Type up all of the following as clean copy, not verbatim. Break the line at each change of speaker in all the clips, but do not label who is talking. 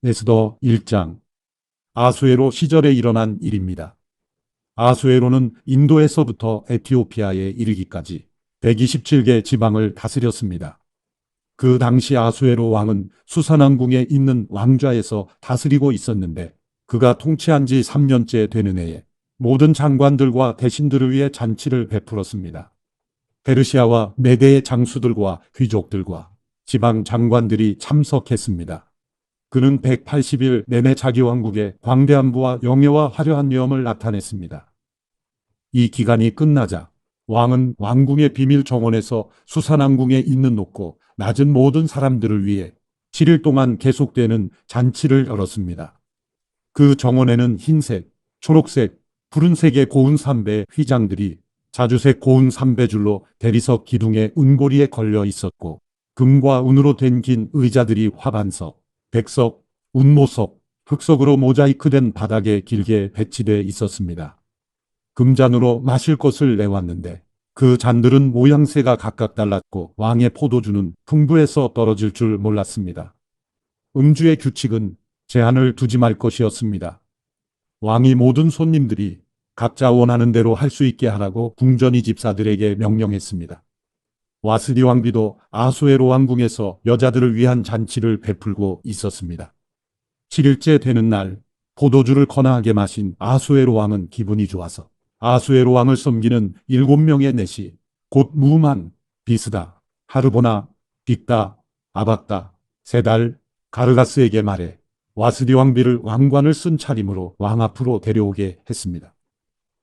에스더 1장 아수에로 시절에 일어난 일입니다. 아수에로는 인도에서부터 에티오피아에 이르기까지 127개 지방을 다스렸습니다. 그 당시 아수에로 왕은 수산왕궁에 있는 왕좌에서 다스리고 있었는데 그가 통치한 지 3년째 되는 해에 모든 장관들과 대신들을 위해 잔치를 베풀었습니다. 페르시아와 메대의 장수들과 귀족들과 지방 장관들이 참석했습니다. 그는 180일 내내 자기 왕국의 광대한 부와 영예와 화려한 위엄을 나타냈습니다. 이 기간이 끝나자 왕은 왕궁의 비밀 정원에서 수산왕궁에 있는 높고 낮은 모든 사람들을 위해 7일 동안 계속되는 잔치를 열었습니다. 그 정원에는 흰색, 초록색, 푸른색의 고운 삼배 휘장들이 자주색 고운 삼배줄로 대리석 기둥의 은고리에 걸려 있었고 금과 은으로 된 긴 의자들이 화반석, 백석, 운모석, 흑석으로 모자이크된 바닥에 길게 배치돼 있었습니다. 금잔으로 마실 것을 내왔는데 그 잔들은 모양새가 각각 달랐고 왕의 포도주는 풍부해서 떨어질 줄 몰랐습니다. 음주의 규칙은 제한을 두지 말 것이었습니다. 왕이 모든 손님들이 각자 원하는 대로 할 수 있게 하라고 궁전이 집사들에게 명령했습니다. 와스디 왕비도 아수에로 왕궁에서 여자들을 위한 잔치를 베풀고 있었습니다. 7일째 되는 날 포도주를 거나하게 마신 아수에로 왕은 기분이 좋아서 아수에로 왕을 섬기는 7명의 내시 곧 무만, 비스다, 하르보나, 빅다, 아박다, 세달, 가르가스에게 말해 와스디 왕비를 왕관을 쓴 차림으로 왕 앞으로 데려오게 했습니다.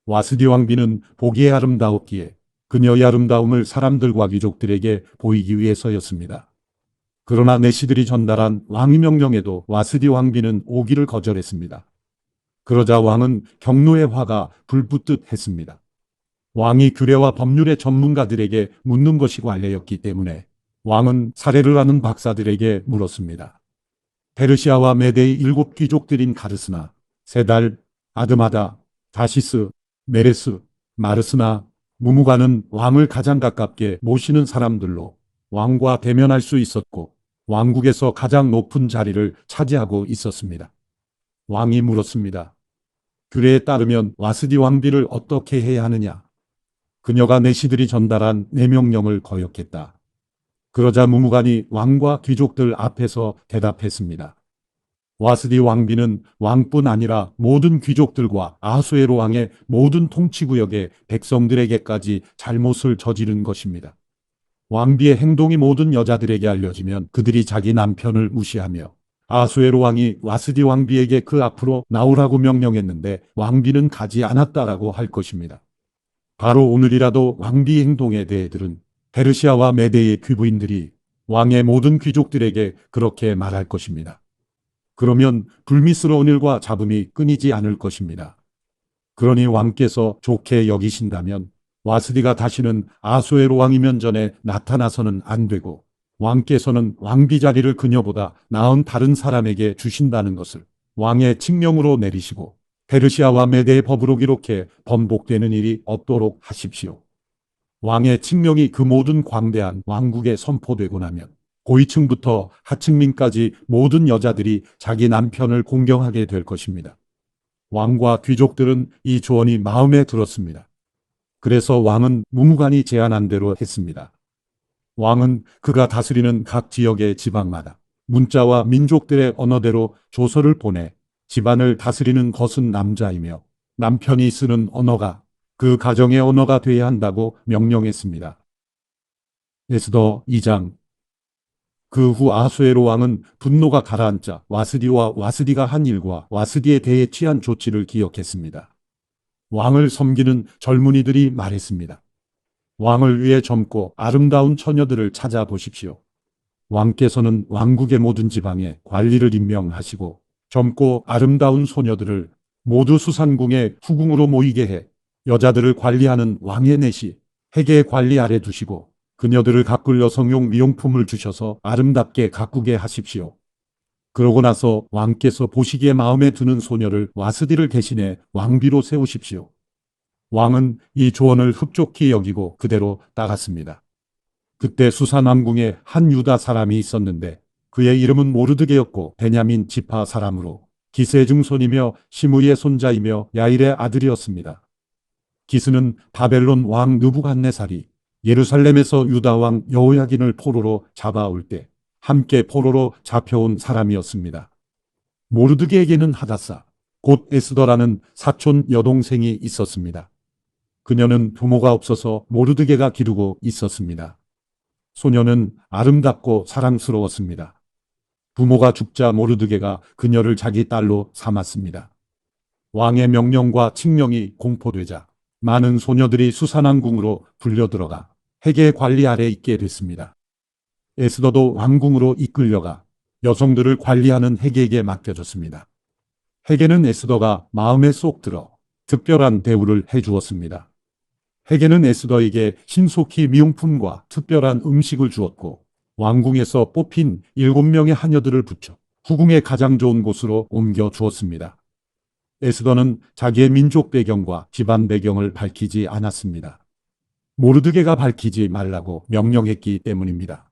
와스디 왕비는 보기에 아름다웠기에 그녀의 아름다움을 사람들과 귀족들에게 보이기 위해서였습니다. 그러나 내시들이 전달한 왕의 명령에도 와스디 왕비는 오기를 거절했습니다. 그러자 왕은 경노의 화가 불붙듯 했습니다. 왕이 규례와 법률의 전문가들에게 묻는 것이 관례였기 때문에 왕은 사례를 아는 박사들에게 물었습니다. 페르시아와 메대의 7 귀족들인 가르스나, 세달, 아드마다, 다시스, 메레스, 마르스나, 무무가는 왕을 가장 가깝게 모시는 사람들로 왕과 대면할 수 있었고 왕국에서 가장 높은 자리를 차지하고 있었습니다. 왕이 물었습니다. 규례에 따르면 와스디 왕비를 어떻게 해야 하느냐? 그녀가 내시들이 전달한 내 명령을 거역했다. 그러자 무무간이 왕과 귀족들 앞에서 대답했습니다. 와스디 왕비는 왕뿐 아니라 모든 귀족들과 아수에로 왕의 모든 통치구역의 백성들에게까지 잘못을 저지른 것입니다. 왕비의 행동이 모든 여자들에게 알려지면 그들이 자기 남편을 무시하며 아수에로 왕이 와스디 왕비에게 그 앞으로 나오라고 명령했는데 왕비는 가지 않았다라고 할 것입니다. 바로 오늘이라도 왕비의 행동에 대해 들은 페르시아와 메대의 귀부인들이 왕의 모든 귀족들에게 그렇게 말할 것입니다. 그러면 불미스러운 일과 잡음이 끊이지 않을 것입니다. 그러니 왕께서 좋게 여기신다면 와스디가 다시는 아수에로 왕이 면전에 나타나서는 안 되고 왕께서는 왕비 자리를 그녀보다 나은 다른 사람에게 주신다는 것을 왕의 칙령으로 내리시고 페르시아와 메대의 법으로 기록해 번복되는 일이 없도록 하십시오. 왕의 칙령이 그 모든 광대한 왕국에 선포되고 나면 고위층부터 하층민까지 모든 여자들이 자기 남편을 공경하게 될 것입니다. 왕과 귀족들은 이 조언이 마음에 들었습니다. 그래서 왕은 무무간이 제안한 대로 했습니다. 왕은 그가 다스리는 각 지역의 지방마다 문자와 민족들의 언어대로 조서를 보내 집안을 다스리는 것은 남자이며 남편이 쓰는 언어가 그 가정의 언어가 돼야 한다고 명령했습니다. 에스더 2장 그 후 아수에로 왕은 분노가 가라앉자 와스디와 와스디가 한 일과 와스디에 대해 취한 조치를 기억했습니다. 왕을 섬기는 젊은이들이 말했습니다. 왕을 위해 젊고 아름다운 처녀들을 찾아보십시오. 왕께서는 왕국의 모든 지방에 관리를 임명하시고 젊고 아름다운 소녀들을 모두 수산궁의 후궁으로 모이게 해 여자들을 관리하는 왕의 내시 해계의 관리 아래 두시고 그녀들을 가꿀 여성용 미용품을 주셔서 아름답게 가꾸게 하십시오. 그러고 나서 왕께서 보시기에 마음에 드는 소녀를 와스디를 대신해 왕비로 세우십시오. 왕은 이 조언을 흡족히 여기고 그대로 따랐습니다. 그때 수산왕궁에 한 유다 사람이 있었는데 그의 이름은 모르드게였고 베냐민 지파 사람으로 기스의 증손이며 시므이의 손자이며 야일의 아들이었습니다. 기스는 바벨론 왕 느부갓네살이 예루살렘에서 유다 왕 여호야긴을 포로로 잡아올 때 함께 포로로 잡혀온 사람이었습니다. 모르드게에게는 하다사, 곧 에스더라는 사촌 여동생이 있었습니다. 그녀는 부모가 없어서 모르드게가 기르고 있었습니다. 소녀는 아름답고 사랑스러웠습니다. 부모가 죽자 모르드게가 그녀를 자기 딸로 삼았습니다. 왕의 명령과 칙령이 공포되자 많은 소녀들이 수산왕궁으로 불려들어가 헤게 관리 아래 있게 됐습니다. 에스더도 왕궁으로 이끌려가 여성들을 관리하는 헤게에게 맡겨졌습니다. 헤게는 에스더가 마음에 쏙 들어 특별한 대우를 해주었습니다. 헤게는 에스더에게 신속히 미용품과 특별한 음식을 주었고 왕궁에서 뽑힌 7명의 하녀들을 붙여 후궁의 가장 좋은 곳으로 옮겨 주었습니다. 에스더는 자기의 민족 배경과 집안 배경을 밝히지 않았습니다. 모르드게가 밝히지 말라고 명령했기 때문입니다.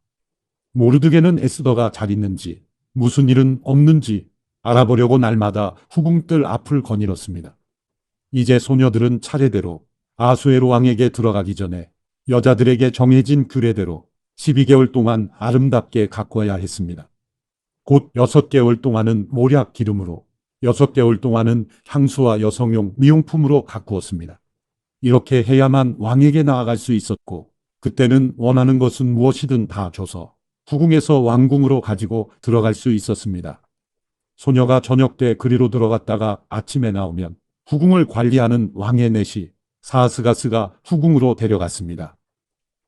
모르드게는 에스더가 잘 있는지 무슨 일은 없는지 알아보려고 날마다 후궁들 앞을 거닐었습니다. 이제 소녀들은 차례대로 아수에로 왕에게 들어가기 전에 여자들에게 정해진 규례대로 12개월 동안 아름답게 가꿔야 했습니다. 곧 6개월 동안은 모략 기름으로 6개월 동안은 향수와 여성용 미용품으로 가꾸었습니다. 이렇게 해야만 왕에게 나아갈 수 있었고 그때는 원하는 것은 무엇이든 다 줘서 후궁에서 왕궁으로 가지고 들어갈 수 있었습니다. 소녀가 저녁 때 그리로 들어갔다가 아침에 나오면 후궁을 관리하는 왕의 넷이 사스가스가 후궁으로 데려갔습니다.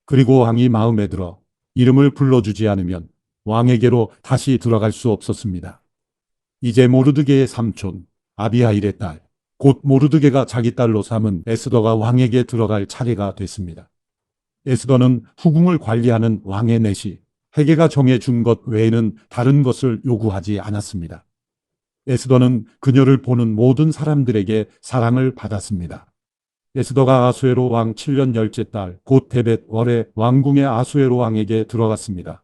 그리고 왕이 마음에 들어 이름을 불러주지 않으면 왕에게로 다시 들어갈 수 없었습니다. 이제 모르드게의 삼촌 아비하일의 딸, 곧 모르드게가 자기 딸로 삼은 에스더가 왕에게 들어갈 차례가 됐습니다. 에스더는 후궁을 관리하는 왕의 넷이 헤게가 정해준 것 외에는 다른 것을 요구하지 않았습니다. 에스더는 그녀를 보는 모든 사람들에게 사랑을 받았습니다. 에스더가 아수에로 왕 7년 열째 딸 곧 데벳 월에 왕궁의 아수에로 왕에게 들어갔습니다.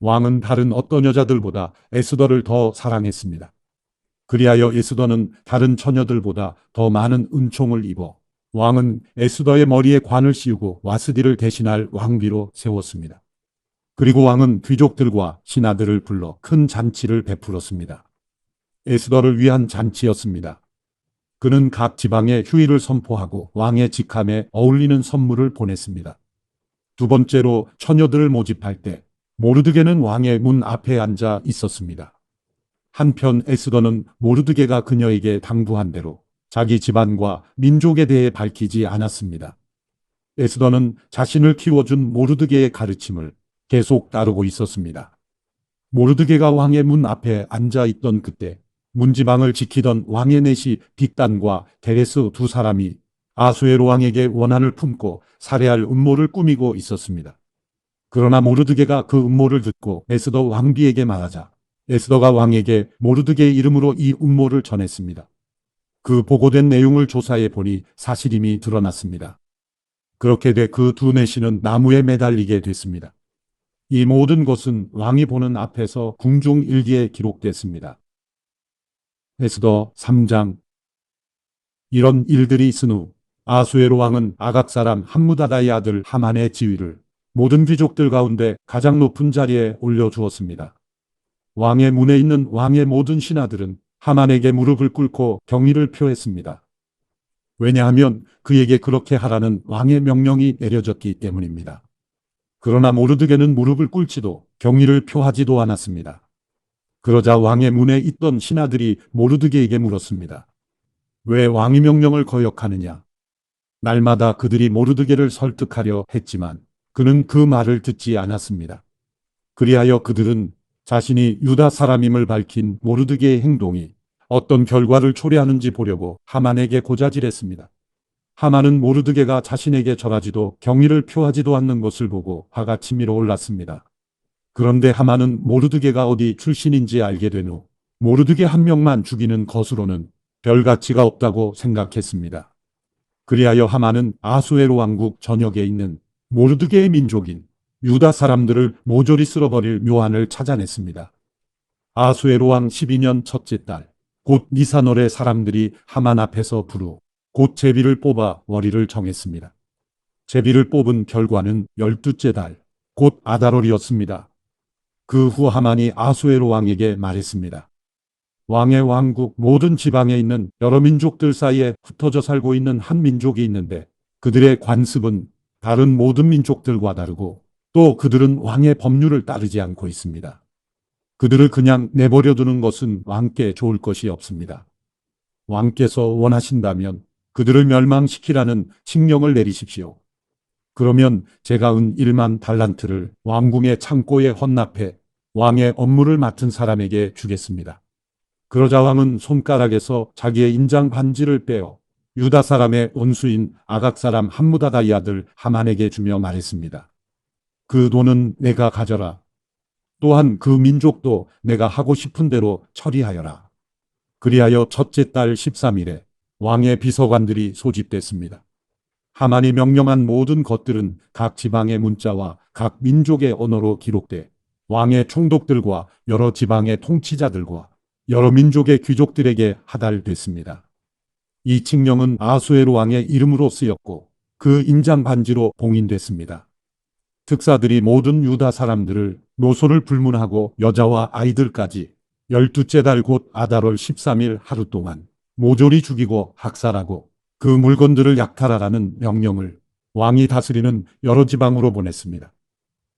왕은 다른 어떤 여자들보다 에스더를 더 사랑했습니다. 그리하여 에스더는 다른 처녀들보다 더 많은 은총을 입어 왕은 에스더의 머리에 관을 씌우고 와스디를 대신할 왕비로 세웠습니다. 그리고 왕은 귀족들과 신하들을 불러 큰 잔치를 베풀었습니다. 에스더를 위한 잔치였습니다. 그는 각 지방에 휴일을 선포하고 왕의 직함에 어울리는 선물을 보냈습니다. 두 번째로 처녀들을 모집할 때 모르드게는 왕의 문 앞에 앉아 있었습니다. 한편 에스더는 모르드게가 그녀에게 당부한 대로 자기 집안과 민족에 대해 밝히지 않았습니다. 에스더는 자신을 키워준 모르드게의 가르침을 계속 따르고 있었습니다. 모르드게가 왕의 문 앞에 앉아 있던 그때 문지방을 지키던 왕의 넷이 빅단과 데레스 두 사람이 아수에로 왕에게 원한을 품고 살해할 음모를 꾸미고 있었습니다. 그러나 모르드게가 그 음모를 듣고 에스더 왕비에게 말하자 에스더가 왕에게 모르드게의 이름으로 이 음모를 전했습니다. 그 보고된 내용을 조사해 보니 사실임이 드러났습니다. 그렇게 돼 그 두 내시는 나무에 매달리게 됐습니다. 이 모든 것은 왕이 보는 앞에서 궁중 일기에 기록됐습니다. 에스더 3장. 이런 일들이 있은 후 아수에로 왕은 아각 사람 함무다다의 아들 하만의 지위를 모든 귀족들 가운데 가장 높은 자리에 올려주었습니다. 왕의 문에 있는 왕의 모든 신하들은 하만에게 무릎을 꿇고 경의를 표했습니다. 왜냐하면 그에게 그렇게 하라는 왕의 명령이 내려졌기 때문입니다. 그러나 모르드게는 무릎을 꿇지도 경의를 표하지도 않았습니다. 그러자 왕의 문에 있던 신하들이 모르드게에게 물었습니다. 왜 왕의 명령을 거역하느냐? 날마다 그들이 모르드게를 설득하려 했지만 그는 그 말을 듣지 않았습니다. 그리하여 그들은 자신이 유다 사람임을 밝힌 모르드게의 행동이 어떤 결과를 초래하는지 보려고 하만에게 고자질했습니다. 하만은 모르드게가 자신에게 절하지도 경의를 표하지도 않는 것을 보고 화가 치밀어 올랐습니다. 그런데 하만은 모르드게가 어디 출신인지 알게 된 후 모르드게 한 명만 죽이는 것으로는 별 가치가 없다고 생각했습니다. 그리하여 하만은 아수에로 왕국 전역에 있는 모르드게의 민족인 유다 사람들을 모조리 쓸어버릴 묘안을 찾아냈습니다. 아수에로 왕 12년 첫째 달, 곧 니사놀의 사람들이 하만 앞에서 부르 곧 제비를 뽑아 월일을 정했습니다. 제비를 뽑은 결과는 12째 달, 곧 아달월이었습니다. 그 후 하만이 아수에로 왕에게 말했습니다. 왕의 왕국 모든 지방에 있는 여러 민족들 사이에 흩어져 살고 있는 한 민족이 있는데 그들의 관습은 다른 모든 민족들과 다르고 또 그들은 왕의 법률을 따르지 않고 있습니다. 그들을 그냥 내버려 두는 것은 왕께 좋을 것이 없습니다. 왕께서 원하신다면 그들을 멸망시키라는 칙령을 내리십시오. 그러면 제가 은 1만 달란트를 왕궁의 창고에 헌납해 왕의 업무를 맡은 사람에게 주겠습니다. 그러자 왕은 손가락에서 자기의 인장 반지를 빼어 유다 사람의 원수인 아각 사람 함무다다의 아들 하만에게 주며 말했습니다. 그 돈은 내가 가져라. 또한 그 민족도 내가 하고 싶은 대로 처리하여라. 그리하여 첫째 달 13일에 왕의 비서관들이 소집됐습니다. 하만이 명령한 모든 것들은 각 지방의 문자와 각 민족의 언어로 기록돼 왕의 총독들과 여러 지방의 통치자들과 여러 민족의 귀족들에게 하달됐습니다. 이 칙령은 아수에로 왕의 이름으로 쓰였고 그 인장 반지로 봉인됐습니다. 특사들이 모든 유다 사람들을 노소를 불문하고 여자와 아이들까지 12째 달 곧 아달월 13일 하루 동안 모조리 죽이고 학살하고 그 물건들을 약탈하라는 명령을 왕이 다스리는 여러 지방으로 보냈습니다.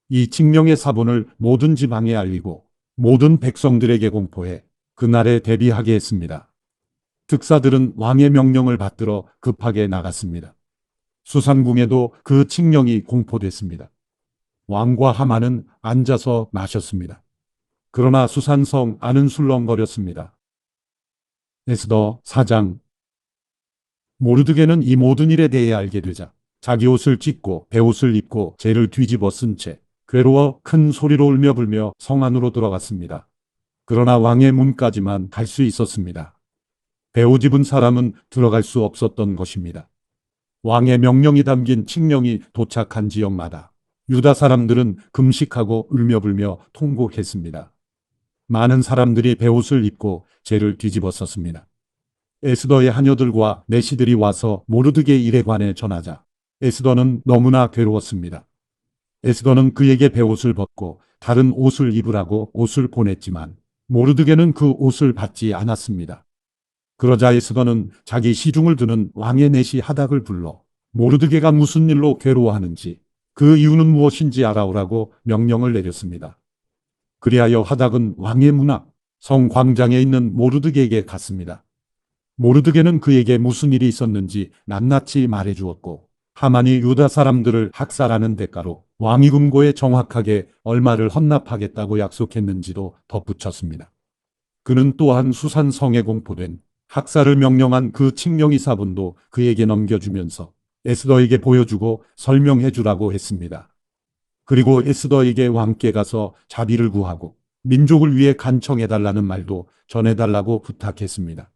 이 칙령의 사본을 모든 지방에 알리고 모든 백성들에게 공포해 그날에 대비하게 했습니다. 특사들은 왕의 명령을 받들어 급하게 나갔습니다. 수산궁에도 그 칙령이 공포됐습니다. 왕과 하만은 앉아서 마셨습니다. 그러나 수산성 안은 술렁거렸습니다. 에스더 4장. 모르드게는 이 모든 일에 대해 알게 되자 자기 옷을 찢고 베옷을 입고 재를 뒤집어 쓴 채 괴로워 큰 소리로 울며 불며 성 안으로 들어갔습니다. 그러나 왕의 문까지만 갈 수 있었습니다. 베옷 입은 사람은 들어갈 수 없었던 것입니다. 왕의 명령이 담긴 칙령이 도착한 지역마다 유다 사람들은 금식하고 울며 불며 통곡했습니다. 많은 사람들이 베옷을 입고 재를 뒤집어 썼습니다. 에스더의 하녀들과 내시들이 와서 모르드게 일에 관해 전하자 에스더는 너무나 괴로웠습니다. 에스더는 그에게 베옷을 벗고 다른 옷을 입으라고 옷을 보냈지만 모르드게는 그 옷을 받지 않았습니다. 그러자 에스더는 자기 시중을 드는 왕의 내시 하닥을 불러 모르드게가 무슨 일로 괴로워하는지 그 이유는 무엇인지 알아오라고 명령을 내렸습니다. 그리하여 하닥은 왕의 문 앞 성 광장에 있는 모르드게에게 갔습니다. 모르드게는 그에게 무슨 일이 있었는지 낱낱이 말해주었고 하만이 유다 사람들을 학살하는 대가로 왕이 금고에 정확하게 얼마를 헌납하겠다고 약속했는지도 덧붙였습니다. 그는 또한 수산성에 공포된 학살을 명령한 그 칙령이 사본도 그에게 넘겨주면서 에스더에게 보여주고 설명해주라고 했습니다. 그리고 에스더에게 왕께 가서 자비를 구하고 민족을 위해 간청해달라는 말도 전해달라고 부탁했습니다.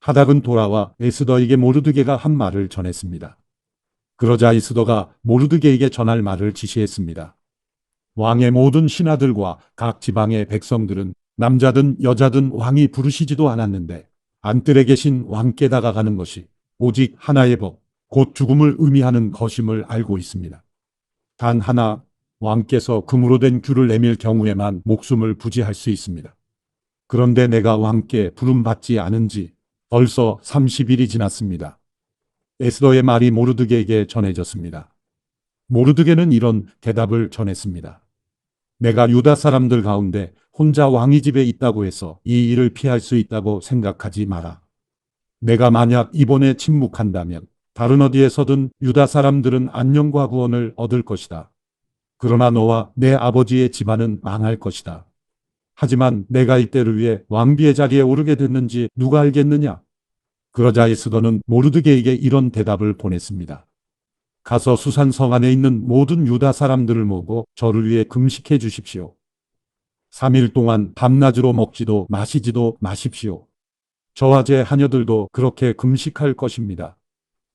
하닥은 돌아와 에스더에게 모르드게가 한 말을 전했습니다. 그러자 에스더가 모르드게에게 전할 말을 지시했습니다. 왕의 모든 신하들과 각 지방의 백성들은 남자든 여자든 왕이 부르시지도 않았는데 안뜰에 계신 왕께 다가가는 것이 오직 하나의 법, 곧 죽음을 의미하는 것임을 알고 있습니다. 단 하나, 왕께서 금으로 된 규를 내밀 경우에만 목숨을 부지할 수 있습니다. 그런데 내가 왕께 부름받지 않은 지 벌써 30일이 지났습니다. 에스더의 말이 모르드게에게 전해졌습니다. 모르드게는 이런 대답을 전했습니다. 내가 유다 사람들 가운데 혼자 왕의 집에 있다고 해서 이 일을 피할 수 있다고 생각하지 마라. 내가 만약 이번에 침묵한다면 다른 어디에서든 유다 사람들은 안녕과 구원을 얻을 것이다. 그러나 너와 내 아버지의 집안은 망할 것이다. 하지만 내가 이때를 위해 왕비의 자리에 오르게 됐는지 누가 알겠느냐? 그러자 에스더는 모르드게에게 이런 대답을 보냈습니다. 가서 수산성 안에 있는 모든 유다 사람들을 모으고 저를 위해 금식해 주십시오. 3일 동안 밤낮으로 먹지도 마시지도 마십시오. 저와 제 하녀들도 그렇게 금식할 것입니다.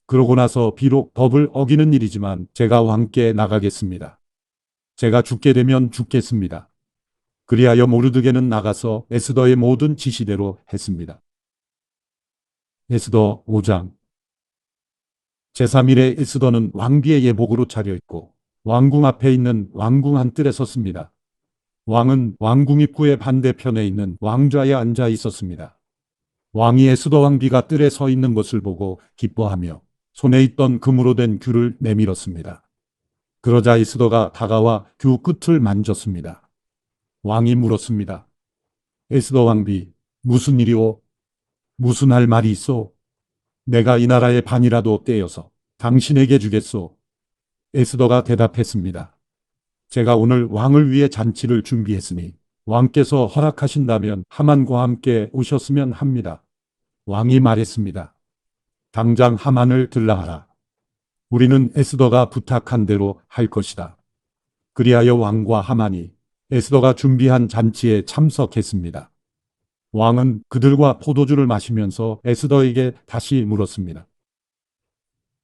그러고 나서 비록 법을 어기는 일이지만 제가 왕께 나가겠습니다. 제가 죽게 되면 죽겠습니다. 그리하여 모르드게는 나가서 에스더의 모든 지시대로 했습니다. 에스더 5장. 제3일에 에스더는 왕비의 예복으로 차려입고 왕궁 앞에 있는 왕궁 한뜰에 섰습니다. 왕은 왕궁 입구의 반대편에 있는 왕좌에 앉아 있었습니다. 왕이 에스더 왕비가 뜰에 서 있는 것을 보고 기뻐하며 손에 있던 금으로 된 귤을 내밀었습니다. 그러자 에스더가 다가와 귤 끝을 만졌습니다. 왕이 물었습니다. 에스더 왕비, 무슨 일이오? 무슨 할 말이 있어? 내가 이 나라의 반이라도 떼어서 당신에게 주겠소. 에스더가 대답했습니다. 제가 오늘 왕을 위해 잔치를 준비했으니 왕께서 허락하신다면 하만과 함께 오셨으면 합니다. 왕이 말했습니다. 당장 하만을 들라하라. 우리는 에스더가 부탁한 대로 할 것이다. 그리하여 왕과 하만이 에스더가 준비한 잔치에 참석했습니다. 왕은 그들과 포도주를 마시면서 에스더에게 다시 물었습니다.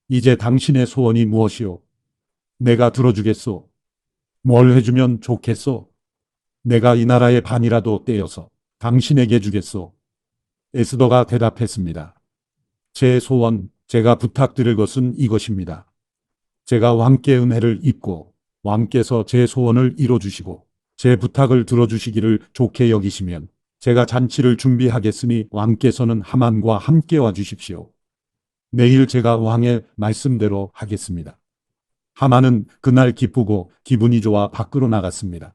이제 당신의 소원이 무엇이오? 내가 들어주겠소. 뭘 해주면 좋겠소? 내가 이 나라의 반이라도 떼어서 당신에게 주겠소. 에스더가 대답했습니다. 제 소원, 제가 부탁드릴 것은 이것입니다. 제가 왕께 은혜를 입고 왕께서 제 소원을 이뤄주시고 제 부탁을 들어주시기를 좋게 여기시면 제가 잔치를 준비하겠으니 왕께서는 하만과 함께 와주십시오. 내일 제가 왕의 말씀대로 하겠습니다. 하만은 그날 기쁘고 기분이 좋아 밖으로 나갔습니다.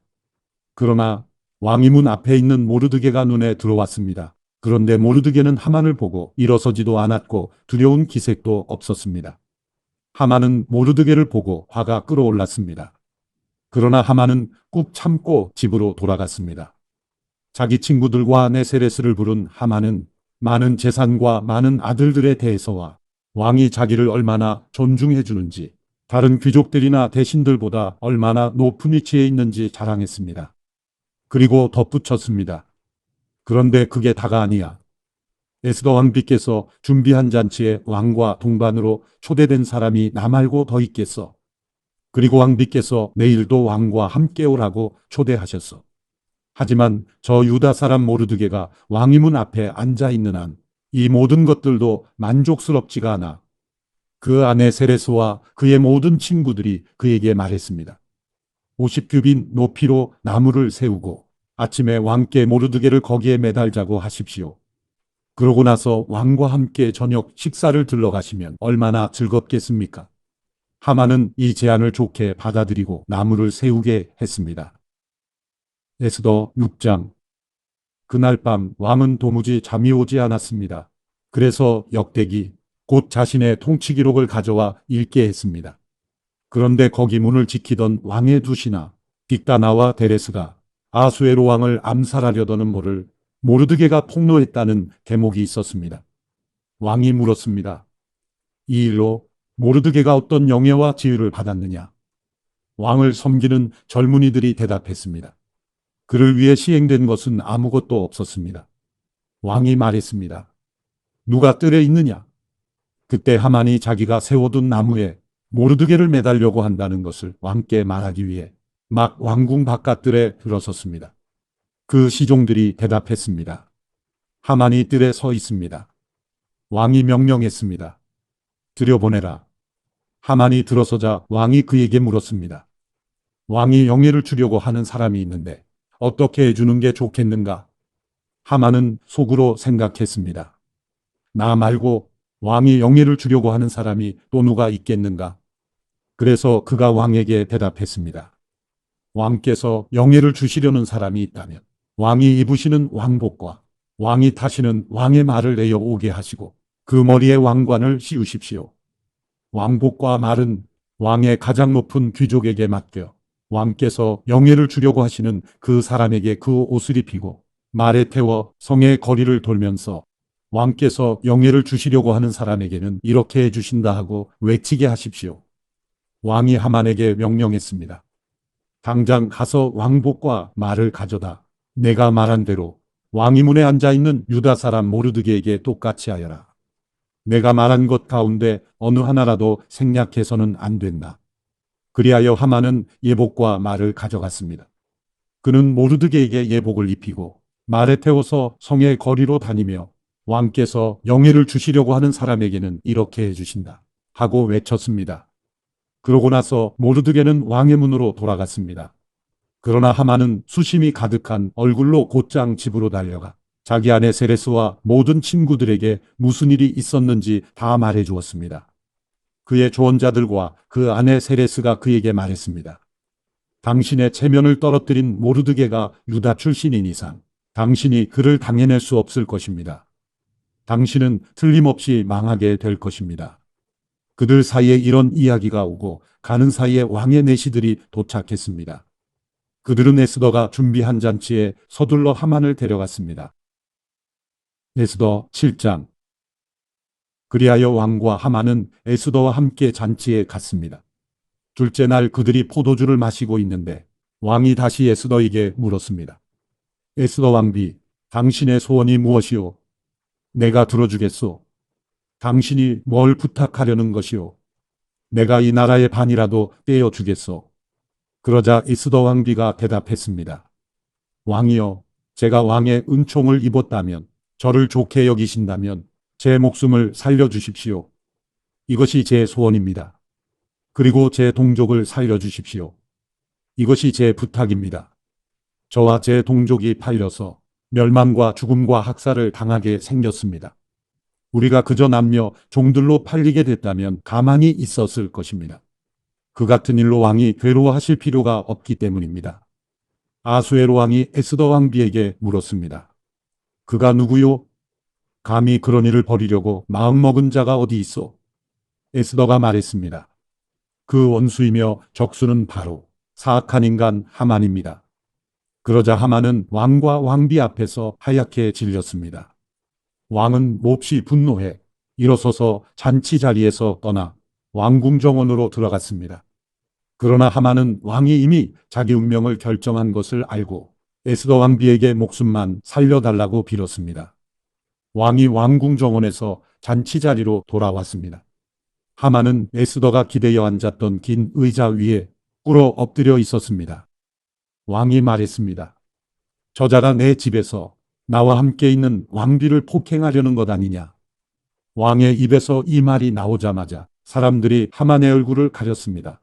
그러나 왕이 문 앞에 있는 모르드게가 눈에 들어왔습니다. 그런데 모르드게는 하만을 보고 일어서지도 않았고 두려운 기색도 없었습니다. 하만은 모르드게를 보고 화가 끓어올랐습니다. 그러나 하만은 꾹 참고 집으로 돌아갔습니다. 자기 친구들과 네세레스를 부른 하만은 많은 재산과 많은 아들들에 대해서와 왕이 자기를 얼마나 존중해 주는지 다른 귀족들이나 대신들보다 얼마나 높은 위치에 있는지 자랑했습니다. 그리고 덧붙였습니다. 그런데 그게 다가 아니야. 에스더 왕비께서 준비한 잔치에 왕과 동반으로 초대된 사람이 나 말고 더 있겠어. 그리고 왕비께서 내일도 왕과 함께 오라고 초대하셨어. 하지만 저 유다 사람 모르드게가 왕의 문 앞에 앉아 있는 한 이 모든 것들도 만족스럽지가 않아. 그 아내 세레스와 그의 모든 친구들이 그에게 말했습니다. 50규빗 높이로 나무를 세우고 아침에 왕께 모르드게를 거기에 매달자고 하십시오. 그러고 나서 왕과 함께 저녁 식사를 들러가시면 얼마나 즐겁겠습니까? 하만은 이 제안을 좋게 받아들이고 나무를 세우게 했습니다. 에스더 6장. 그날 밤 왕은 도무지 잠이 오지 않았습니다. 그래서 역대기, 곧 자신의 통치 기록을 가져와 읽게 했습니다. 그런데 거기 문을 지키던 왕의 두 신하, 빅다나와 데레스가 아수에로 왕을 암살하려던 음모를 모르드게가 폭로했다는 대목이 있었습니다. 왕이 물었습니다. 이 일로 모르드게가 어떤 영예와 지위를 받았느냐? 왕을 섬기는 젊은이들이 대답했습니다. 그를 위해 시행된 것은 아무것도 없었습니다. 왕이 말했습니다. 누가 뜰에 있느냐? 그때 하만이 자기가 세워둔 나무에 모르드게를 매달려고 한다는 것을 왕께 말하기 위해 막 왕궁 바깥뜰에 들어섰습니다. 그 시종들이 대답했습니다. 하만이 뜰에 서 있습니다. 왕이 명령했습니다. 들여보내라. 하만이 들어서자 왕이 그에게 물었습니다. 왕이 영예를 주려고 하는 사람이 있는데 어떻게 해주는 게 좋겠는가? 하만은 속으로 생각했습니다. 나 말고 왕이 영예를 주려고 하는 사람이 또 누가 있겠는가? 그래서 그가 왕에게 대답했습니다. 왕께서 영예를 주시려는 사람이 있다면 왕이 입으시는 왕복과 왕이 타시는 왕의 말을 내어 오게 하시고 그 머리에 왕관을 씌우십시오. 왕복과 말은 왕의 가장 높은 귀족에게 맡겨 왕께서 영예를 주려고 하시는 그 사람에게 그 옷을 입히고 말에 태워 성의 거리를 돌면서 왕께서 영예를 주시려고 하는 사람에게는 이렇게 해주신다 하고 외치게 하십시오. 왕이 하만에게 명령했습니다. 당장 가서 왕복과 말을 가져다 내가 말한 대로 왕의 문에 앉아있는 유다 사람 모르드게에게 똑같이 하여라. 내가 말한 것 가운데 어느 하나라도 생략해서는 안 된다. 그리하여 하만은 예복과 말을 가져갔습니다. 그는 모르드게에게 예복을 입히고 말에 태워서 성의 거리로 다니며 왕께서 영예를 주시려고 하는 사람에게는 이렇게 해주신다 하고 외쳤습니다. 그러고 나서 모르드게는 왕의 문으로 돌아갔습니다. 그러나 하만은 수심이 가득한 얼굴로 곧장 집으로 달려가 자기 아내 세레스와 모든 친구들에게 무슨 일이 있었는지 다 말해 주었습니다. 그의 조언자들과 그 아내 세레스가 그에게 말했습니다. 당신의 체면을 떨어뜨린 모르드게가 유다 출신인 이상 당신이 그를 당해낼 수 없을 것입니다. 당신은 틀림없이 망하게 될 것입니다. 그들 사이에 이런 이야기가 오고 가는 사이에 왕의 내시들이 도착했습니다. 그들은 에스더가 준비한 잔치에 서둘러 하만을 데려갔습니다. 에스더 7장. 그리하여 왕과 하만은 에스더와 함께 잔치에 갔습니다. 둘째 날 그들이 포도주를 마시고 있는데 왕이 다시 에스더에게 물었습니다. 에스더 왕비, 당신의 소원이 무엇이오? 내가 들어주겠소. 당신이 뭘 부탁하려는 것이오? 내가 이 나라의 반이라도 떼어주겠소. 그러자 에스더 왕비가 대답했습니다. 왕이여, 제가 왕의 은총을 입었다면, 저를 좋게 여기신다면 제 목숨을 살려주십시오. 이것이 제 소원입니다. 그리고 제 동족을 살려주십시오. 이것이 제 부탁입니다. 저와 제 동족이 팔려서 멸망과 죽음과 학살을 당하게 생겼습니다. 우리가 그저 남녀 종들로 팔리게 됐다면 가만히 있었을 것입니다. 그 같은 일로 왕이 괴로워하실 필요가 없기 때문입니다. 아수에로 왕이 에스더 왕비에게 물었습니다. 그가 누구요? 감히 그런 일을 벌이려고 마음먹은 자가 어디 있어? 에스더가 말했습니다. 그 원수이며 적수는 바로 사악한 인간 하만입니다. 그러자 하만은 왕과 왕비 앞에서 하얗게 질렸습니다. 왕은 몹시 분노해 일어서서 잔치 자리에서 떠나 왕궁 정원으로 들어갔습니다. 그러나 하만은 왕이 이미 자기 운명을 결정한 것을 알고 에스더 왕비에게 목숨만 살려달라고 빌었습니다. 왕이 왕궁 정원에서 잔치 자리로 돌아왔습니다. 하만은 에스더가 기대어 앉았던 긴 의자 위에 꿇어 엎드려 있었습니다. 왕이 말했습니다. 저자가 내 집에서 나와 함께 있는 왕비를 폭행하려는 것 아니냐. 왕의 입에서 이 말이 나오자마자 사람들이 하만의 얼굴을 가렸습니다.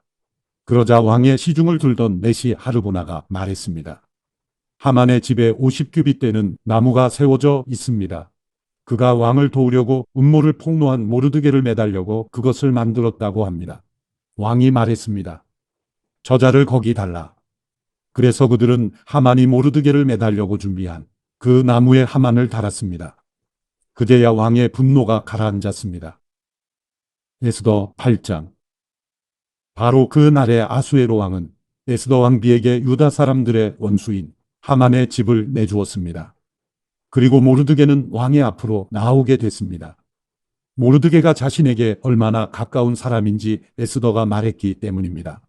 그러자 왕의 시중을 들던 메시 하르보나가 말했습니다. 하만의 집에 50규빗 나무가 세워져 있습니다. 그가 왕을 도우려고 음모를 폭로한 모르드게를 매달려고 그것을 만들었다고 합니다. 왕이 말했습니다. 저자를 거기 달라. 그래서 그들은 하만이 모르드게를 매달려고 준비한 그 나무에 하만을 달았습니다. 그제야 왕의 분노가 가라앉았습니다. 에스더 8장. 바로 그 날에 아수에로 왕은 에스더 왕비에게 유다 사람들의 원수인 하만의 집을 내주었습니다. 그리고 모르드게는 왕의 앞으로 나오게 됐습니다. 모르드게가 자신에게 얼마나 가까운 사람인지 에스더가 말했기 때문입니다.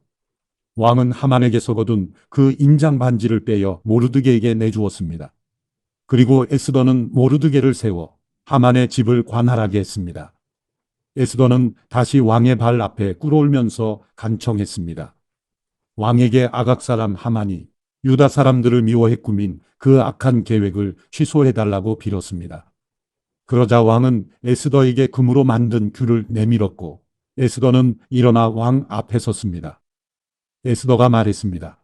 왕은 하만에게서 거둔 그 인장 반지를 빼어 모르드게에게 내주었습니다. 그리고 에스더는 모르드게를 세워 하만의 집을 관할하게 했습니다. 에스더는 다시 왕의 발 앞에 꿇어올면서 간청했습니다. 왕에게 아각 사람 하만이 유다 사람들을 미워해 꾸민 그 악한 계획을 취소해달라고 빌었습니다. 그러자 왕은 에스더에게 금으로 만든 귤을 내밀었고 에스더는 일어나 왕 앞에 섰습니다. 에스더가 말했습니다.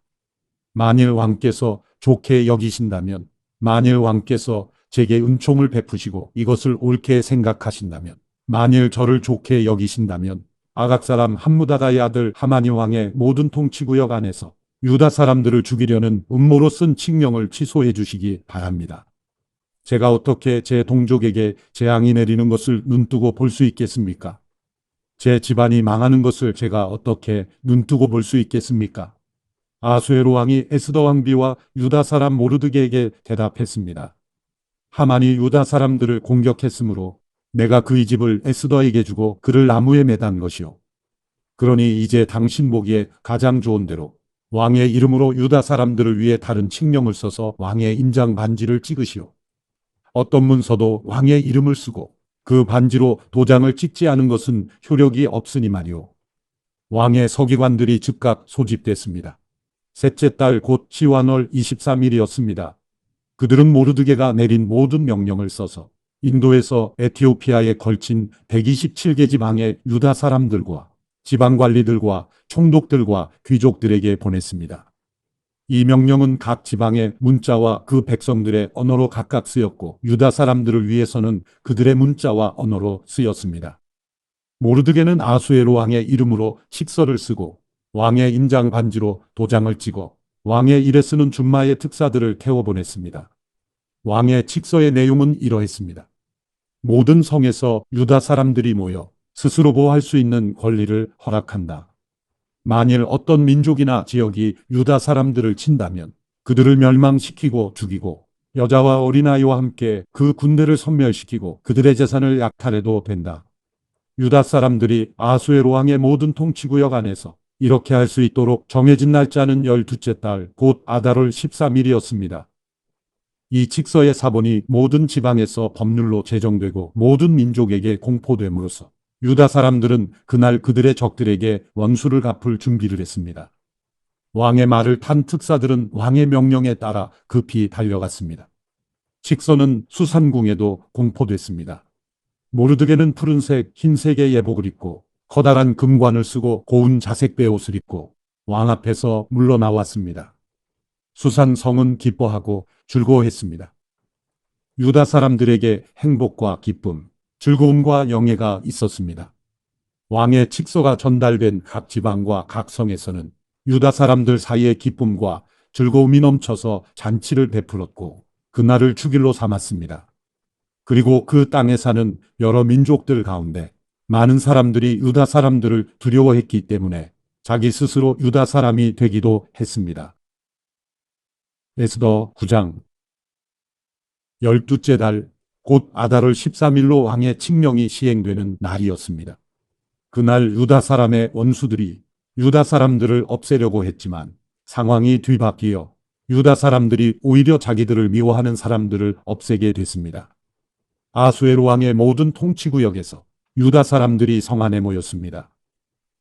만일 왕께서 좋게 여기신다면, 만일 왕께서 제게 은총을 베푸시고 이것을 옳게 생각하신다면, 만일 저를 좋게 여기신다면 아각 사람 함무다다의 아들 하만이 왕의 모든 통치구역 안에서 유다 사람들을 죽이려는 음모로 쓴 칙령을 취소해 주시기 바랍니다. 제가 어떻게 제 동족에게 재앙이 내리는 것을 눈뜨고 볼 수 있겠습니까? 제 집안이 망하는 것을 제가 어떻게 눈뜨고 볼 수 있겠습니까? 아수에로 왕이 에스더 왕비와 유다 사람 모르드게에게 대답했습니다. 하만이 유다 사람들을 공격했으므로 내가 그의 집을 에스더에게 주고 그를 나무에 매단 것이요. 그러니 이제 당신 보기에 가장 좋은 대로 왕의 이름으로 유다 사람들을 위해 다른 칙령을 써서 왕의 인장 반지를 찍으시오. 어떤 문서도 왕의 이름을 쓰고 그 반지로 도장을 찍지 않은 것은 효력이 없으니 말이오. 왕의 서기관들이 즉각 소집됐습니다. 셋째 달 곧 시완월 23일이었습니다. 그들은 모르드게가 내린 모든 명령을 써서 인도에서 에티오피아에 걸친 127개 지방의 유다 사람들과 지방관리들과 총독들과 귀족들에게 보냈습니다. 이 명령은 각 지방의 문자와 그 백성들의 언어로 각각 쓰였고 유다 사람들을 위해서는 그들의 문자와 언어로 쓰였습니다. 모르드게는 아수에로 왕의 이름으로 식서를 쓰고 왕의 인장 반지로 도장을 찍어 왕의 일에 쓰는 준마의 특사들을 태워보냈습니다. 왕의 칙서의 내용은 이러했습니다. 모든 성에서 유다 사람들이 모여 스스로 보호할 수 있는 권리를 허락한다. 만일 어떤 민족이나 지역이 유다 사람들을 친다면 그들을 멸망시키고 죽이고 여자와 어린아이와 함께 그 군대를 섬멸시키고 그들의 재산을 약탈해도 된다. 유다 사람들이 아수에로 왕의 모든 통치구역 안에서 이렇게 할 수 있도록 정해진 날짜는 12째 달 곧 아달월 13일이었습니다. 이 칙서의 사본이 모든 지방에서 법률로 제정되고 모든 민족에게 공포됨으로써 유다 사람들은 그날 그들의 적들에게 원수를 갚을 준비를 했습니다. 왕의 말을 탄 특사들은 왕의 명령에 따라 급히 달려갔습니다. 칙서는 수산궁에도 공포됐습니다. 모르드게는 푸른색, 흰색의 예복을 입고 커다란 금관을 쓰고 고운 자색 베옷을 입고 왕 앞에서 물러나왔습니다. 수산성은 기뻐하고 즐거워했습니다. 유다 사람들에게 행복과 기쁨, 즐거움과 영예가 있었습니다. 왕의 칙서가 전달된 각 지방과 각 성에서는 유다 사람들 사이에 기쁨과 즐거움이 넘쳐서 잔치를 베풀었고 그날을 축일로 삼았습니다. 그리고 그 땅에 사는 여러 민족들 가운데 많은 사람들이 유다 사람들을 두려워했기 때문에 자기 스스로 유다 사람이 되기도 했습니다. 에스더 9장 12째 달 곧 아달월 13일로 왕의 칙령이 시행되는 날이었습니다. 그날 유다 사람의 원수들이 유다 사람들을 없애려고 했지만 상황이 뒤바뀌어 유다 사람들이 오히려 자기들을 미워하는 사람들을 없애게 됐습니다. 아수에로 왕의 모든 통치구역에서 유다 사람들이 성 안에 모였습니다.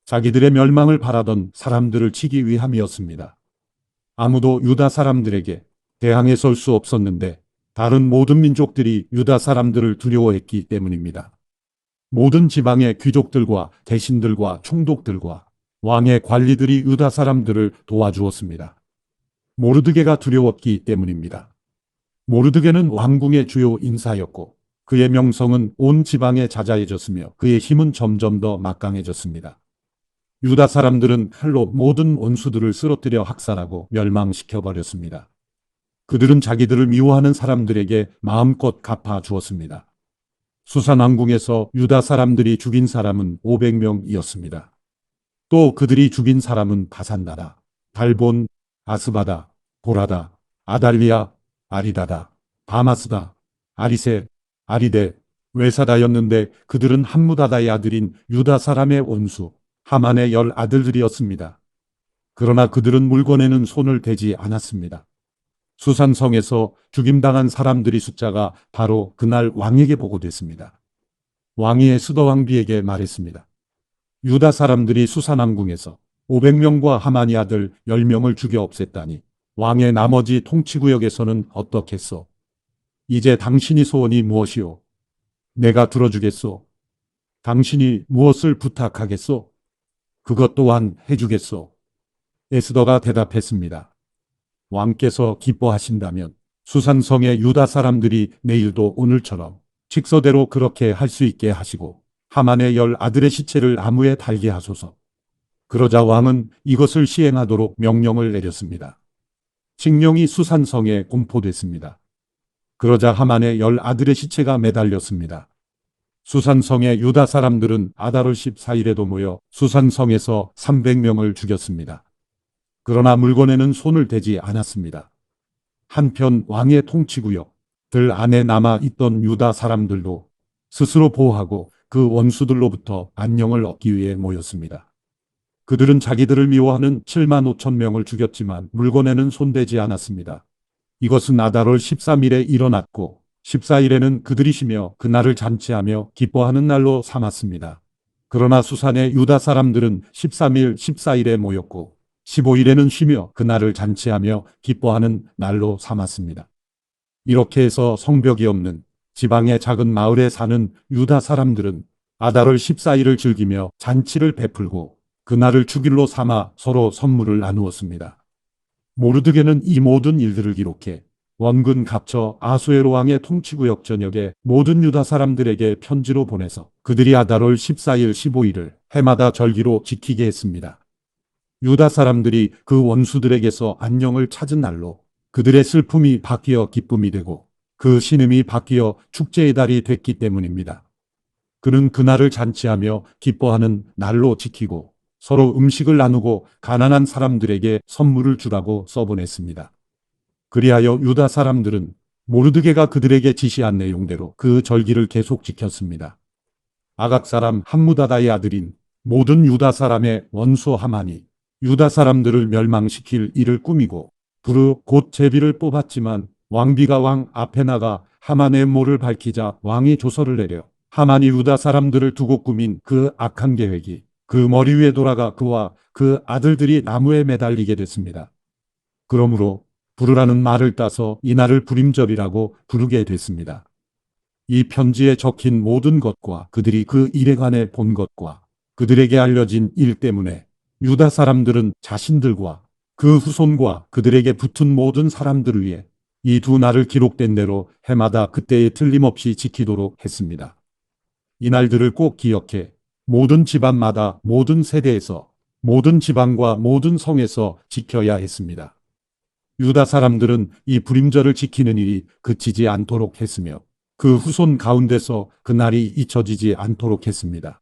자기들의 멸망을 바라던 사람들을 치기 위함이었습니다. 아무도 유다 사람들에게 대항해 설 수 없었는데 다른 모든 민족들이 유다 사람들을 두려워했기 때문입니다. 모든 지방의 귀족들과 대신들과 총독들과 왕의 관리들이 유다 사람들을 도와주었습니다. 모르드게가 두려웠기 때문입니다. 모르드게는 왕궁의 주요 인사였고 그의 명성은 온 지방에 자자해졌으며 그의 힘은 점점 더 막강해졌습니다. 유다 사람들은 칼로 모든 원수들을 쓰러뜨려 학살하고 멸망시켜버렸습니다. 그들은 자기들을 미워하는 사람들에게 마음껏 갚아 주었습니다. 수산왕궁에서 유다 사람들이 죽인 사람은 500명이었습니다. 또 그들이 죽인 사람은 바산다다, 달본, 아스바다, 고라다, 아달리아, 아리다다, 바마스다, 아리세, 아리데, 외사다였는데 그들은 함무다다의 아들인 유다 사람의 원수 하만의 10 아들들이었습니다. 그러나 그들은 물건에는 손을 대지 않았습니다. 수산성에서 죽임당한 사람들의 숫자가 바로 그날 왕에게 보고됐습니다. 왕이 에스더 왕비에게 말했습니다. 유다 사람들이 수산왕궁에서 500명과 하만의 아들 10명을 죽여 없앴다니 왕의 나머지 통치구역에서는 어떻겠소? 이제 당신이 소원이 무엇이오? 내가 들어주겠소. 당신이 무엇을 부탁하겠소? 그것 또한 해주겠소. 에스더가 대답했습니다. 왕께서 기뻐하신다면 수산성의 유다 사람들이 내일도 오늘처럼 칙서대로 그렇게 할 수 있게 하시고 하만의 10 아들의 시체를 나무에 달게 하소서. 그러자 왕은 이것을 시행하도록 명령을 내렸습니다. 칙령이 수산성에 공포됐습니다. 그러자 하만의 10 아들의 시체가 매달렸습니다. 수산성의 유다 사람들은 아달월 14일에도 모여 수산성에서 300명을 죽였습니다. 그러나 물건에는 손을 대지 않았습니다. 한편 왕의 통치구역들 안에 남아있던 유다 사람들도 스스로 보호하고 그 원수들로부터 안녕을 얻기 위해 모였습니다. 그들은 자기들을 미워하는 7만 5천 명을 죽였지만 물건에는 손대지 않았습니다. 이것은 아달월 13일에 일어났고 14일에는 그들이 쉬며 그날을 잔치하며 기뻐하는 날로 삼았습니다. 그러나 수산의 유다 사람들은 13일, 14일에 모였고 15일에는 쉬며 그날을 잔치하며 기뻐하는 날로 삼았습니다. 이렇게 해서 성벽이 없는 지방의 작은 마을에 사는 유다 사람들은 아달월 14일을 즐기며 잔치를 베풀고 그날을 축일로 삼아 서로 선물을 나누었습니다. 모르드게는 이 모든 일들을 기록해 원근 갑처 아수에로 왕의 통치구역 전역에 모든 유다 사람들에게 편지로 보내서 그들이 아달월 14일, 15일을 해마다 절기로 지키게 했습니다. 유다 사람들이 그 원수들에게서 안녕을 찾은 날로 그들의 슬픔이 바뀌어 기쁨이 되고 그 신음이 바뀌어 축제의 달이 됐기 때문입니다. 그는 그날을 잔치하며 기뻐하는 날로 지키고 서로 음식을 나누고 가난한 사람들에게 선물을 주라고 써보냈습니다. 그리하여 유다 사람들은 모르드게가 그들에게 지시한 내용대로 그 절기를 계속 지켰습니다. 아각 사람 함무다다의 아들인 모든 유다 사람의 원수 하만이 유다 사람들을 멸망시킬 일을 꾸미고 부르 곧 제비를 뽑았지만 왕비가 왕 앞에 나가 하만의 모를 밝히자 왕이 조서를 내려 하만이 유다 사람들을 두고 꾸민 그 악한 계획이 그 머리 위에 돌아가 그와 그 아들들이 나무에 매달리게 됐습니다. 그러므로 부르라는 말을 따서 이날을 불임절이라고 부르게 됐습니다. 이 편지에 적힌 모든 것과 그들이 그 일에 관해 본 것과 그들에게 알려진 일 때문에 유다 사람들은 자신들과 그 후손과 그들에게 붙은 모든 사람들을 위해 이 두 날을 기록된 대로 해마다 그때에 틀림없이 지키도록 했습니다. 이 날들을 꼭 기억해 모든 집안마다 모든 세대에서 모든 지방과 모든 성에서 지켜야 했습니다. 유다 사람들은 이 불임절을 지키는 일이 그치지 않도록 했으며 그 후손 가운데서 그 날이 잊혀지지 않도록 했습니다.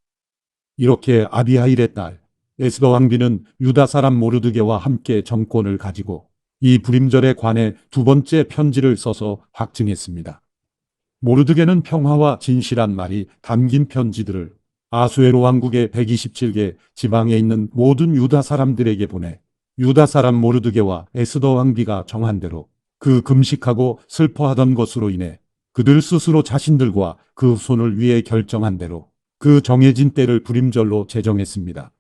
이렇게 아비하일의 딸 에스더 왕비는 유다 사람 모르드게와 함께 정권을 가지고 이 불임절에 관해 두 번째 편지를 써서 확증했습니다. 모르드게는 평화와 진실한 말이 담긴 편지들을 아수에로 왕국의 127개 지방에 있는 모든 유다 사람들에게 보내 유다 사람 모르드게와 에스더 왕비가 정한 대로 그 금식하고 슬퍼하던 것으로 인해 그들 스스로 자신들과 그 후손을 위해 결정한 대로 그 정해진 때를 불임절로 제정했습니다.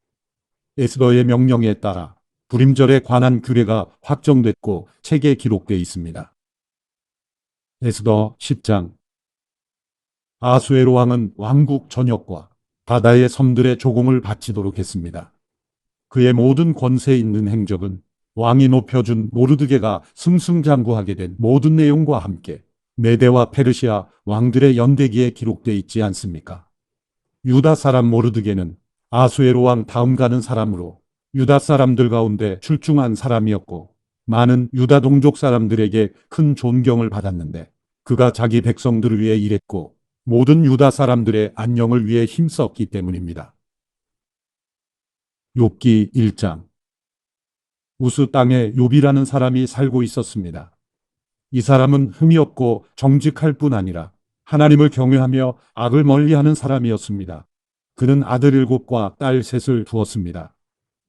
에스더의 명령에 따라 불임절에 관한 규례가 확정됐고 책에 기록되어 있습니다. 에스더 10장. 아수에로 왕은 왕국 전역과 바다의 섬들의 조공을 바치도록 했습니다. 그의 모든 권세 있는 행적은 왕이 높여준 모르드게가 승승장구하게 된 모든 내용과 함께 메대와 페르시아 왕들의 연대기에 기록되어 있지 않습니까? 유다 사람 모르드게는 아수에로 왕 다음 가는 사람으로 유다 사람들 가운데 출중한 사람이었고 많은 유다 동족 사람들에게 큰 존경을 받았는데 그가 자기 백성들을 위해 일했고 모든 유다 사람들의 안녕을 위해 힘썼기 때문입니다. 욥기 1장. 우스 땅에 욥이라는 사람이 살고 있었습니다. 이 사람은 흠이 없고 정직할 뿐 아니라 하나님을 경외하며 악을 멀리하는 사람이었습니다. 그는 아들 7과 딸 3을 두었습니다.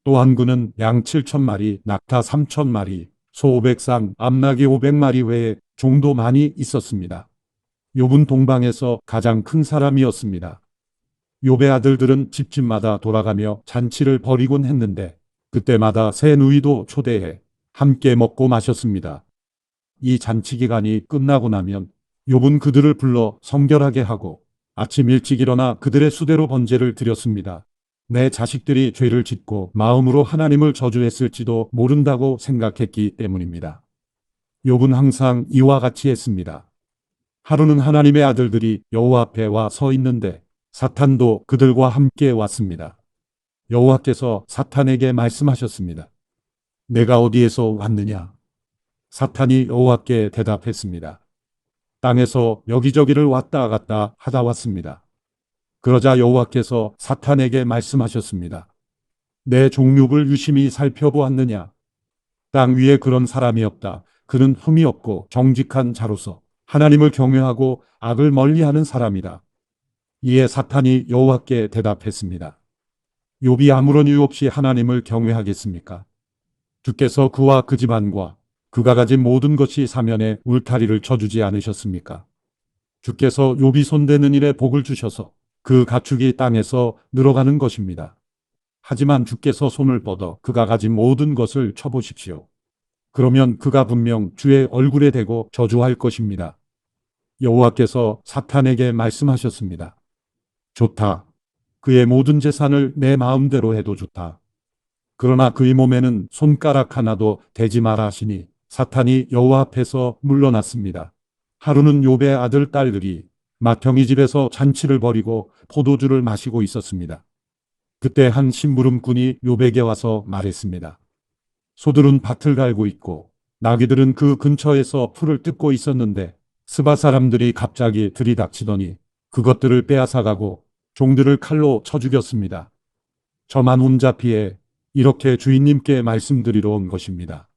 또한 그는 양 7,000마리, 낙타 3,000마리, 소 500쌍, 암나귀 500마리 외에 종도 많이 있었습니다. 욥은 동방에서 가장 큰 사람이었습니다. 욥의 아들들은 집집마다 돌아가며 잔치를 벌이곤 했는데 그때마다 새 누이도 초대해 함께 먹고 마셨습니다. 이 잔치 기간이 끝나고 나면 욥은 그들을 불러 성결하게 하고 아침 일찍 일어나 그들의 수대로 번제를 드렸습니다. 내 자식들이 죄를 짓고 마음으로 하나님을 저주했을지도 모른다고 생각했기 때문입니다. 욥은 항상 이와 같이 했습니다. 하루는 하나님의 아들들이 여호와 앞에 와 서 있는데 사탄도 그들과 함께 왔습니다. 여호와께서 사탄에게 말씀하셨습니다. 내가 어디에서 왔느냐? 사탄이 여호와께 대답했습니다. 땅에서 여기저기를 왔다 갔다 하다 왔습니다. 그러자 여호와께서 사탄에게 말씀하셨습니다. 내 종육을 유심히 살펴보았느냐? 땅 위에 그런 사람이 없다. 그는 흠이 없고 정직한 자로서 하나님을 경외하고 악을 멀리하는 사람이다. 이에 사탄이 여호와께 대답했습니다. 욥이 아무런 이유 없이 하나님을 경외하겠습니까? 주께서 그와 그 집안과 그가 가진 모든 것이 사면에 울타리를 쳐주지 않으셨습니까? 주께서 욥이 손대는 일에 복을 주셔서 그 가축이 땅에서 늘어가는 것입니다. 하지만 주께서 손을 뻗어 그가 가진 모든 것을 쳐보십시오. 그러면 그가 분명 주의 얼굴에 대고 저주할 것입니다. 여호와께서 사탄에게 말씀하셨습니다. 좋다. 그의 모든 재산을 내 마음대로 해도 좋다. 그러나 그의 몸에는 손가락 하나도 대지 마라 하시니 사탄이 여호와 앞에서 물러났습니다. 하루는 욥의 아들 딸들이 맏형이 집에서 잔치를 벌이고 포도주를 마시고 있었습니다. 그때 한 심부름꾼이 욥에게 와서 말했습니다. 소들은 밭을 갈고 있고 나귀들은 그 근처에서 풀을 뜯고 있었는데 스바 사람들이 갑자기 들이닥치더니 그것들을 빼앗아가고 종들을 칼로 쳐 죽였습니다. 저만 혼자 피해 이렇게 주인님께 말씀드리러 온 것입니다.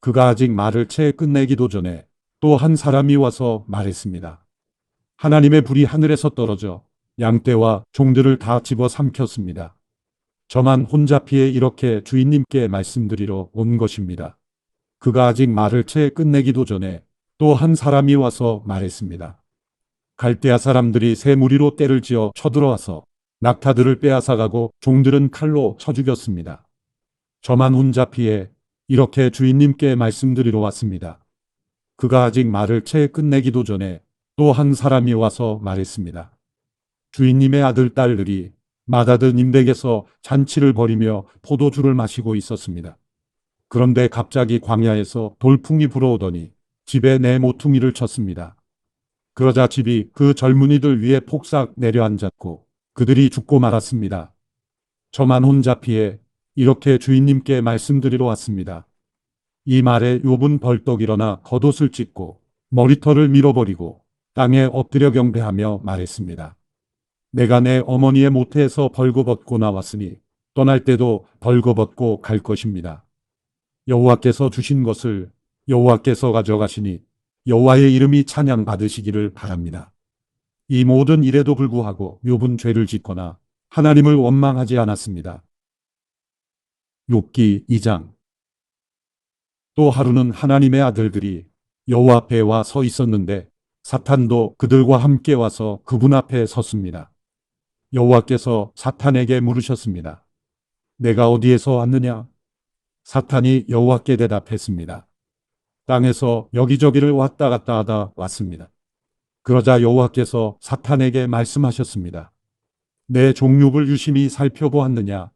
그가 아직 말을 채 끝내기도 전에 또 한 사람이 와서 말했습니다. 하나님의 불이 하늘에서 떨어져 양떼와 종들을 다 집어 삼켰습니다. 저만 혼자 피해 이렇게 주인님께 말씀드리러 온 것입니다. 그가 아직 말을 채 끝내기도 전에 또 한 사람이 와서 말했습니다. 갈대아 사람들이 새 무리로 떼를 지어 쳐들어와서 낙타들을 빼앗아가고 종들은 칼로 쳐 죽였습니다. 저만 혼자 피해 이렇게 주인님께 말씀드리러 왔습니다. 그가 아직 말을 채 끝내기도 전에 또 한 사람이 와서 말했습니다. 주인님의 아들 딸들이 맏아들 임백에서 잔치를 벌이며 포도주를 마시고 있었습니다. 그런데 갑자기 광야에서 돌풍이 불어오더니 집에 내 모퉁이를 쳤습니다. 그러자 집이 그 젊은이들 위에 폭삭 내려앉았고 그들이 죽고 말았습니다. 저만 혼자 피해 이렇게 주인님께 말씀드리러 왔습니다. 이 말에 욥은 벌떡 일어나 겉옷을 찢고 머리털을 밀어버리고 땅에 엎드려 경배하며 말했습니다. 내가 내 어머니의 모태에서 벌거벗고 나왔으니 떠날 때도 벌거벗고 갈 것입니다. 여호와께서 주신 것을 여호와께서 가져가시니 여호와의 이름이 찬양 받으시기를 바랍니다. 이 모든 일에도 불구하고 욥은 죄를 짓거나 하나님을 원망하지 않았습니다. 욥기 2장. 또 하루는 하나님의 아들들이 여호와 앞에 와 서 있었는데 사탄도 그들과 함께 와서 그분 앞에 섰습니다. 여호와께서 사탄에게 물으셨습니다. 내가 어디에서 왔느냐? 사탄이 여호와께 대답했습니다. 땅에서 여기저기를 왔다 갔다 하다 왔습니다. 그러자 여호와께서 사탄에게 말씀하셨습니다. 내 종육을 유심히 살펴보았느냐?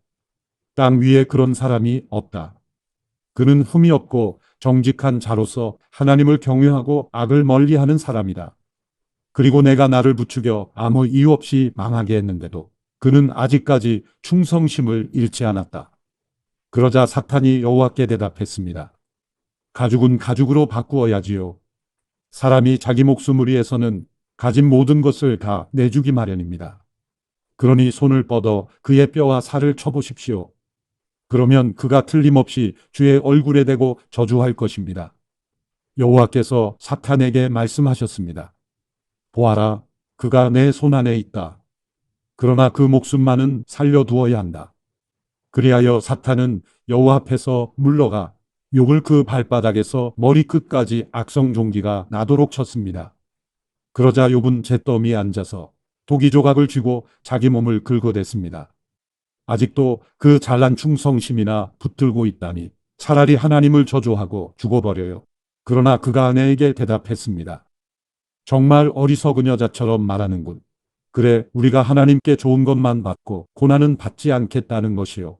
땅 위에 그런 사람이 없다. 그는 흠이 없고 정직한 자로서 하나님을 경외하고 악을 멀리하는 사람이다. 그리고 내가 나를 부추겨 아무 이유 없이 망하게 했는데도 그는 아직까지 충성심을 잃지 않았다. 그러자 사탄이 여호와께 대답했습니다. 가죽은 가죽으로 바꾸어야지요. 사람이 자기 목숨을 위해서는 가진 모든 것을 다 내주기 마련입니다. 그러니 손을 뻗어 그의 뼈와 살을 쳐보십시오. 그러면 그가 틀림없이 주의 얼굴에 대고 저주할 것입니다. 여호와께서 사탄에게 말씀하셨습니다. 보아라, 그가 내 손 안에 있다. 그러나 그 목숨만은 살려두어야 한다. 그리하여 사탄은 여호와 앞에서 물러가 욥을 그 발바닥에서 머리끝까지 악성종기가 나도록 쳤습니다. 그러자 욥은 잿더미에 앉아서 도기 조각을 쥐고 자기 몸을 긁어댔습니다. 아직도 그 잘난 충성심이나 붙들고 있다니 차라리 하나님을 저주하고 죽어버려요. 그러나 그가 아내에게 대답했습니다. 정말 어리석은 여자처럼 말하는군. 그래, 우리가 하나님께 좋은 것만 받고 고난은 받지 않겠다는 것이요.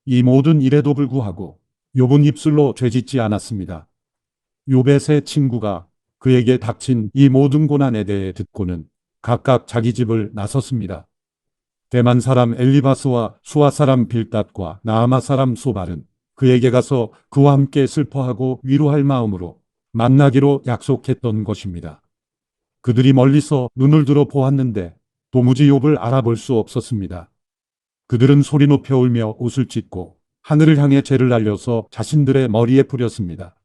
이 모든 일에도 불구하고 욥은 입술로 죄짓지 않았습니다. 욥의 세 친구가 그에게 닥친 이 모든 고난에 대해 듣고는 각각 자기 집을 나섰습니다. 대만 사람 엘리바스와 수아 사람 빌닷과 나아마 사람 소발은 그에게 가서 그와 함께 슬퍼하고 위로할 마음으로 만나기로 약속했던 것입니다. 그들이 멀리서 눈을 들어 보았는데 도무지 욥을 알아볼 수 없었습니다. 그들은 소리 높여 울며 옷을 찢고 하늘을 향해 재를 날려서 자신들의 머리에 뿌렸습니다.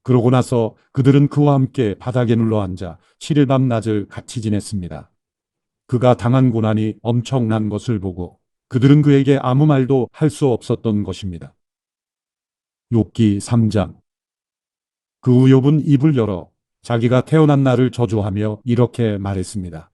그러고 나서 그들은 그와 함께 바닥에 눌러앉아 7일 밤낮을 같이 지냈습니다. 그가 당한 고난이 엄청난 것을 보고 그들은 그에게 아무 말도 할 수 없었던 것입니다. 욥기 3장. 그 후 욥은 입을 열어 자기가 태어난 날을 저주하며 이렇게 말했습니다.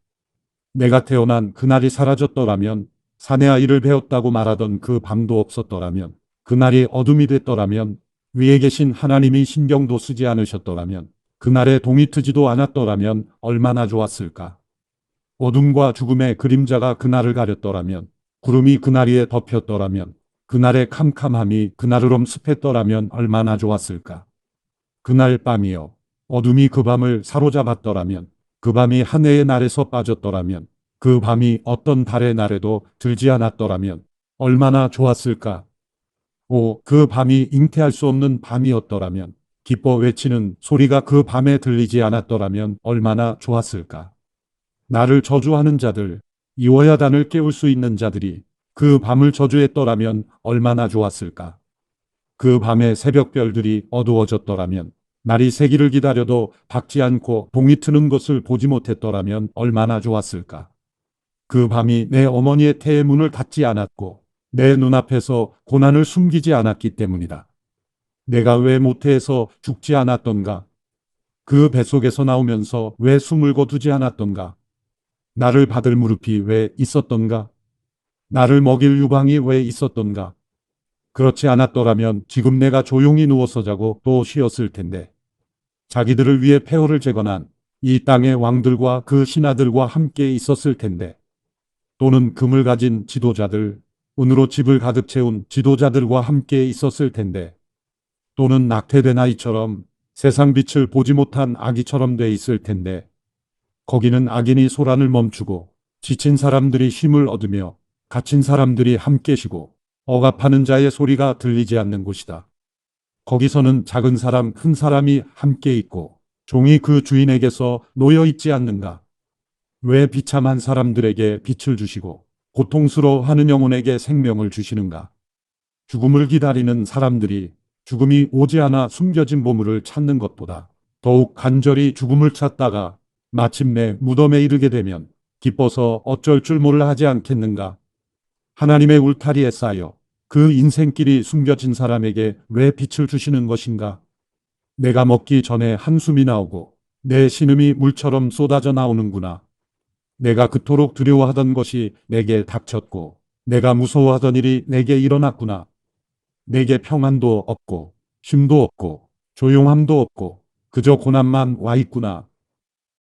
내가 태어난 그날이 사라졌더라면, 사내 아이를 배웠다고 말하던 그 밤도 없었더라면, 그날이 어둠이 됐더라면, 위에 계신 하나님이 신경도 쓰지 않으셨더라면, 그날에 동이 트지도 않았더라면 얼마나 좋았을까. 어둠과 죽음의 그림자가 그날을 가렸더라면, 구름이 그날 위에 덮였더라면, 그날의 캄캄함이 그날을 엄습했더라면 얼마나 좋았을까. 그날 밤이요. 어둠이 그 밤을 사로잡았더라면, 그 밤이 한 해의 날에서 빠졌더라면, 그 밤이 어떤 달의 날에도 들지 않았더라면 얼마나 좋았을까. 오, 그 밤이 잉태할 수 없는 밤이었더라면, 기뻐 외치는 소리가 그 밤에 들리지 않았더라면 얼마나 좋았을까. 나를 저주하는 자들, 이워야단을 깨울 수 있는 자들이 그 밤을 저주했더라면 얼마나 좋았을까. 그 밤에 새벽별들이 어두워졌더라면, 날이 새기를 기다려도 밝지 않고 동이 트는 것을 보지 못했더라면 얼마나 좋았을까. 그 밤이 내 어머니의 태의 문을 닫지 않았고 내 눈앞에서 고난을 숨기지 않았기 때문이다. 내가 왜 모태에서 죽지 않았던가? 그 뱃속에서 나오면서 왜 숨을 거두지 않았던가? 나를 받을 무릎이 왜 있었던가? 나를 먹일 유방이 왜 있었던가? 그렇지 않았더라면 지금 내가 조용히 누워서 자고 또 쉬었을 텐데. 자기들을 위해 폐허를 재건한 이 땅의 왕들과 그 신하들과 함께 있었을 텐데. 또는 금을 가진 지도자들, 은으로 집을 가득 채운 지도자들과 함께 있었을 텐데. 또는 낙태된 아이처럼 세상 빛을 보지 못한 아기처럼 돼 있을 텐데. 거기는 악인이 소란을 멈추고 지친 사람들이 힘을 얻으며 갇힌 사람들이 함께 쉬고 억압하는 자의 소리가 들리지 않는 곳이다. 거기서는 작은 사람, 큰 사람이 함께 있고 종이 그 주인에게서 놓여 있지 않는가? 왜 비참한 사람들에게 빛을 주시고 고통스러워하는 영혼에게 생명을 주시는가? 죽음을 기다리는 사람들이 죽음이 오지 않아 숨겨진 보물을 찾는 것보다 더욱 간절히 죽음을 찾다가 마침내 무덤에 이르게 되면 기뻐서 어쩔 줄 몰라 하지 않겠는가? 하나님의 울타리에 쌓여 그 인생길이 숨겨진 사람에게 왜 빛을 주시는 것인가? 내가 먹기 전에 한숨이 나오고 내 신음이 물처럼 쏟아져 나오는구나. 내가 그토록 두려워하던 것이 내게 닥쳤고 내가 무서워하던 일이 내게 일어났구나. 내게 평안도 없고 쉼도 없고 조용함도 없고 그저 고난만 와 있구나.